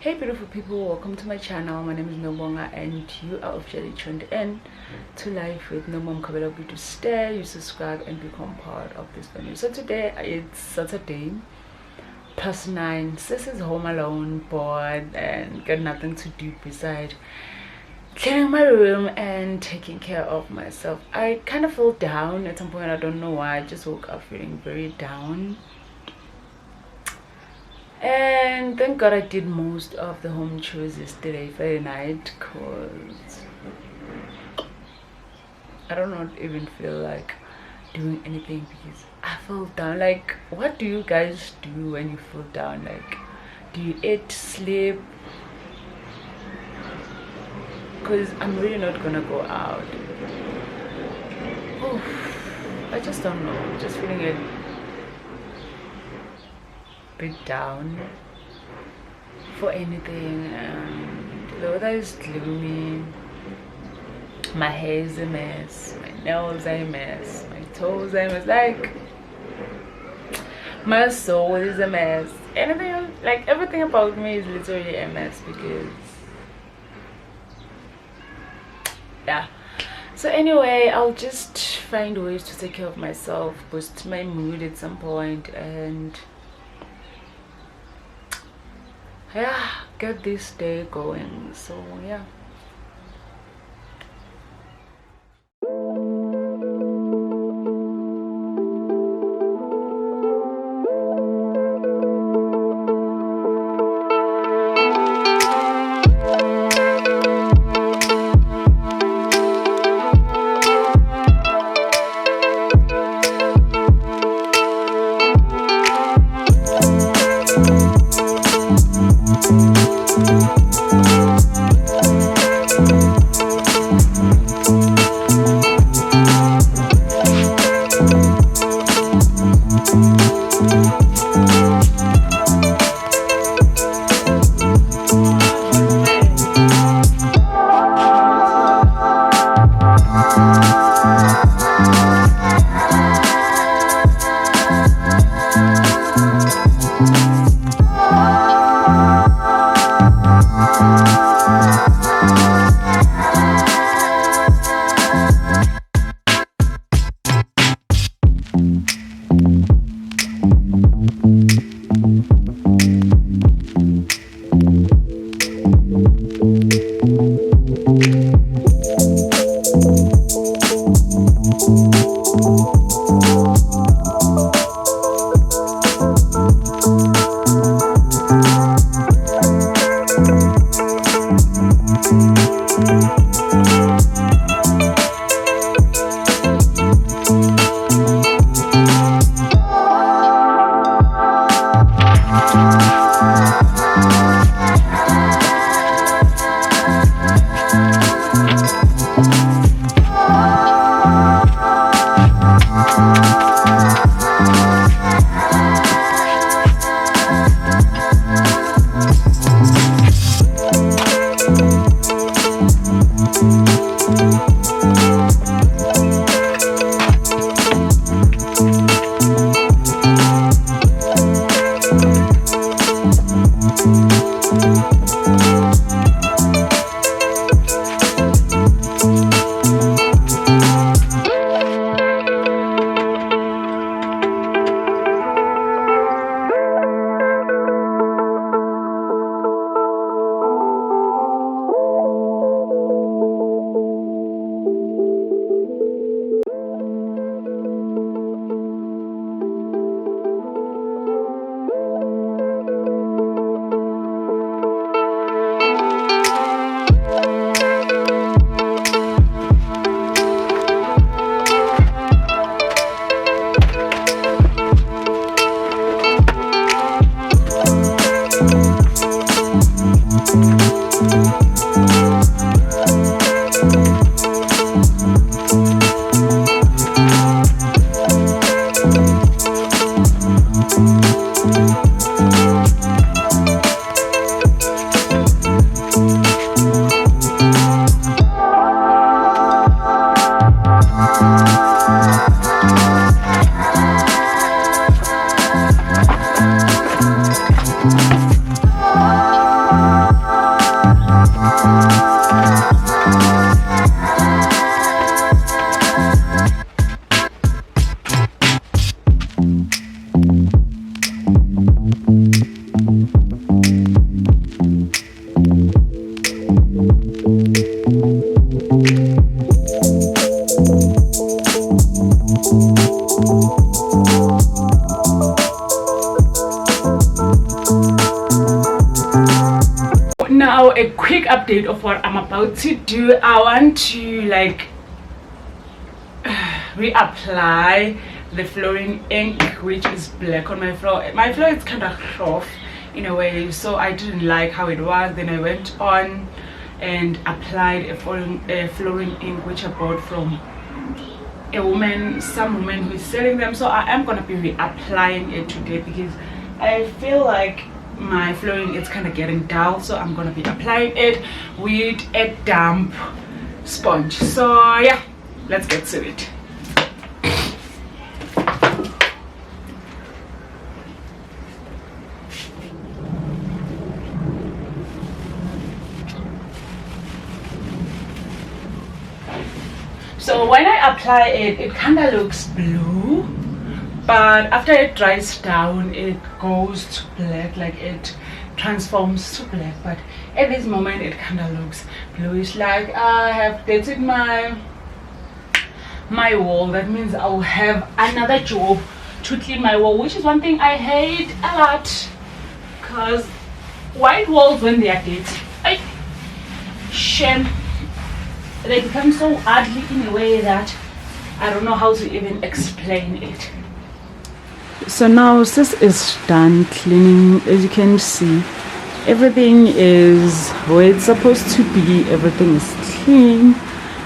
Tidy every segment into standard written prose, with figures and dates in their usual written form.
Hey beautiful people, welcome to my channel. My name is Nokubongah and you are officially tuned in to Life with Nokubongah Mkhabela. Be to stay, you subscribe and become part of this family. So today it's Saturday +9. Sis is home alone, bored and got nothing to do besides cleaning my room and taking care of myself. I kind of feel down at some point. I don't know why. I just woke up feeling very down. And thank God I did most of the home chores yesterday, Friday night, cause I don't know, even feel like doing anything because I feel down. Like, what do you guys do when you feel down? Like, do you eat, sleep? Cause I'm really not gonna go out. Oof, I just don't know. I'm just feeling a bit down for anything, and the weather is gloomy. My hair is a mess, my nails are a mess, my toes are a mess, like my soul is a mess. Anything, like everything about me is literally a mess because yeah. So anyway, I'll just find ways to take care of myself, boost my mood at some point, and yeah, get this day going. So yeah. Now a quick update of what I'm about to do. I want to like reapply the flooring ink, which is black on my floor. My floor is kind of rough in a way, so I didn't like how it was. Then I went on and applied a flooring ink which I bought from some woman who is selling them. So I am gonna be reapplying it today because I feel like my flooring is kind of getting dull, so I'm gonna be applying it with a damp sponge. So yeah, let's get to it. So when I apply it, it kind of looks blue, but after it dries down it goes to black, like it transforms to black. But at this moment it kind of looks bluish. Like I have dated my wall. That means I'll have another job to clean my wall, which is one thing I hate a lot, because white walls, when they are dirty, shame, they become so ugly in a way that I don't know how to even explain it. So now sis is done cleaning. As you can see, everything is where it's supposed to be. Everything is clean.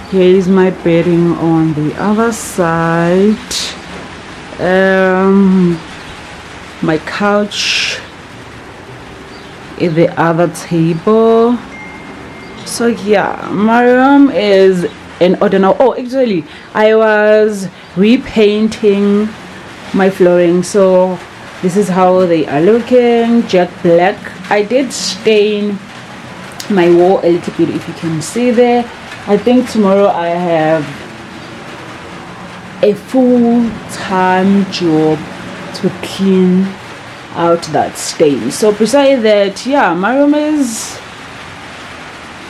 Here is my bedding on the other side. My couch is the other table. So yeah, my room is in order now. Oh, actually, I was repainting my flooring, so this is how they are looking, jet black. I did stain my wall a little bit, if you can see there. I think tomorrow I have a full-time job to clean out that stain. So besides that, yeah, my room is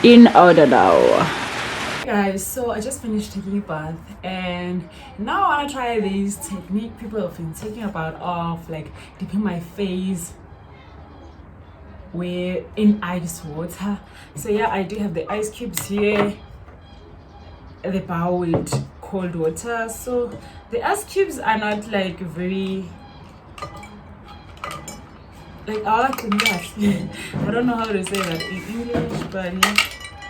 in order now. Guys, so I just finished taking a bath and now I want to try this technique people have been talking about of like dipping my face in ice water. So yeah, I do have the ice cubes here, the bowl with cold water. So the ice cubes are not like very like I don't know how to say that in English, but yeah,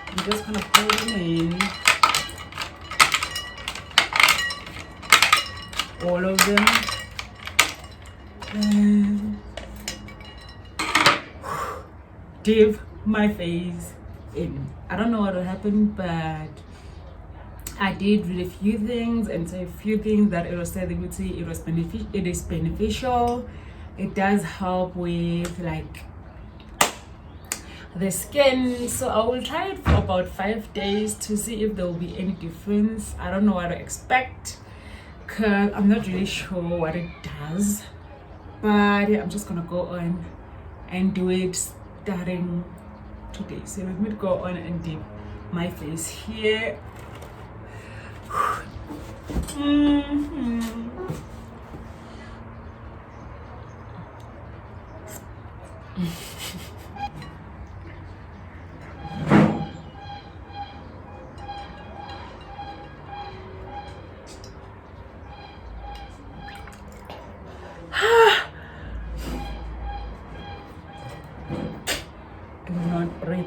I'm just gonna pour them in, all of them, and dip my face in. I don't know what will happen, but I did read a few things and say a few things that it was telling me it is beneficial. It does help with like the skin. So I will try it for about 5 days to see if there will be any difference. I don't know what to expect because I'm not really sure what it does, but yeah, I'm just gonna go on and do it starting today. So let me go on and dip my face here. Do not breathe.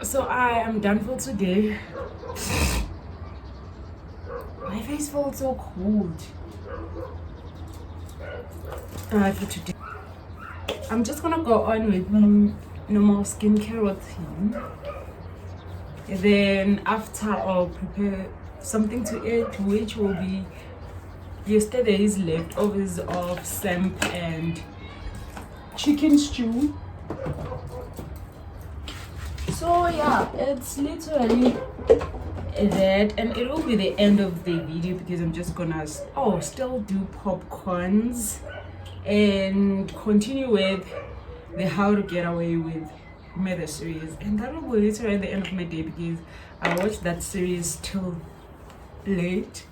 So I am done for today. My face feels so cold. For today, I'm just gonna go on with my normal skincare routine. Then after, I'll prepare something to eat, which will be yesterday's leftovers of samp and chicken stew. So yeah, it's literally that, and it will be the end of the video because I'm just gonna still do popcorns and continue with the how to get away with murder series, and that will be literally the end of my day because I watched that series till late.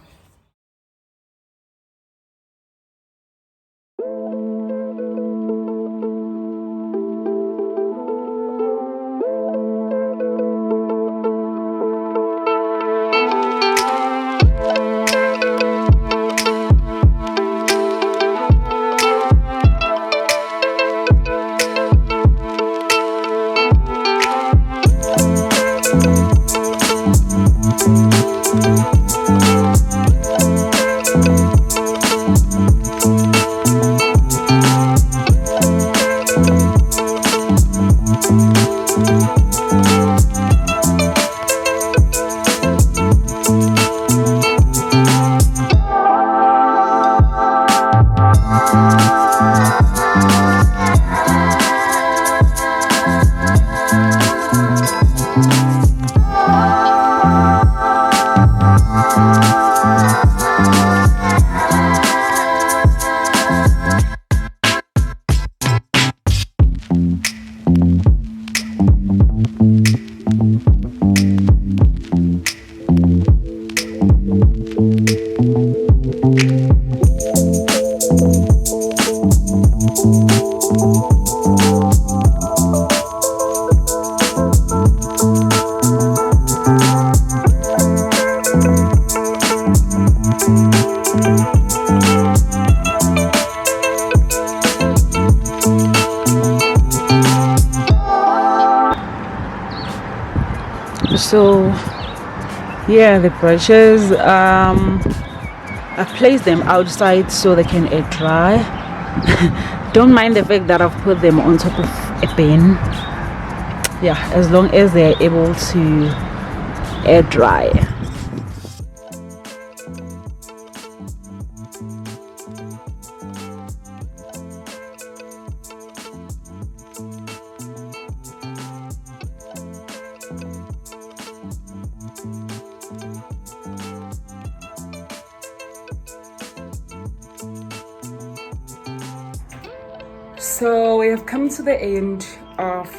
So yeah, the brushes, I placed them outside so they can air dry. Don't mind the fact that I've put them on top of a bin. Yeah, as long as they're able to air dry. So we have come to the end of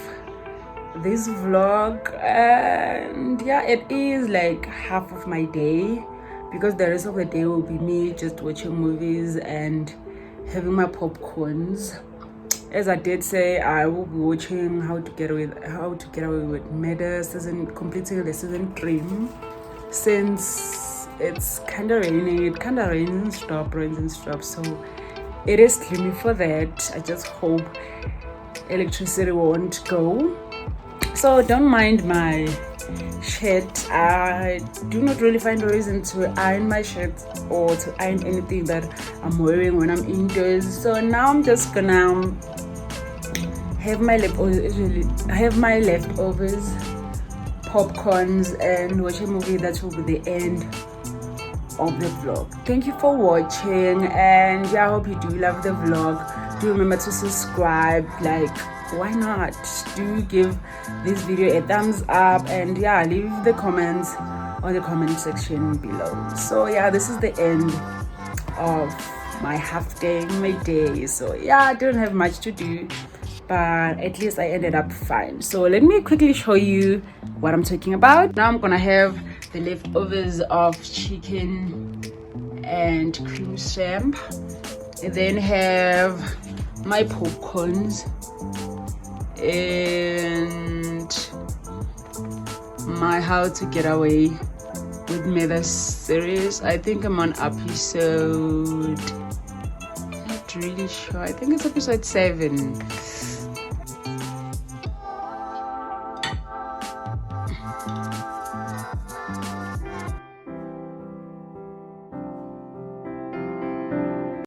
this vlog, and yeah, it is like half of my day because the rest of the day will be me just watching movies and having my popcorns. As I did say, I will be watching How to Get Away with Murder completing the season 3, since it's kind of raining. It kind of rains and stop, so it is gloomy for that. I just hope electricity won't go. So don't mind my shirt. I do not really find a reason to iron my shirt or to iron anything that I'm wearing when I'm indoors. So now I'm just gonna have my leftovers, popcorns, and watch a movie. That will be the end of the vlog. Thank you for watching, and yeah, I hope you do love the vlog. Do remember to subscribe. Like, why not? Do give this video a thumbs up, and yeah, leave the comments on the comment section below. So yeah, this is the end of my half day, my day. So yeah, I don't have much to do, but at least I ended up fine. So let me quickly show you what I'm talking about. Now I'm gonna have the leftovers of chicken and cream samp, and then have my popcorns and my How to Get Away with Murder series. I think I'm on episode, not really sure, I think it's episode 7.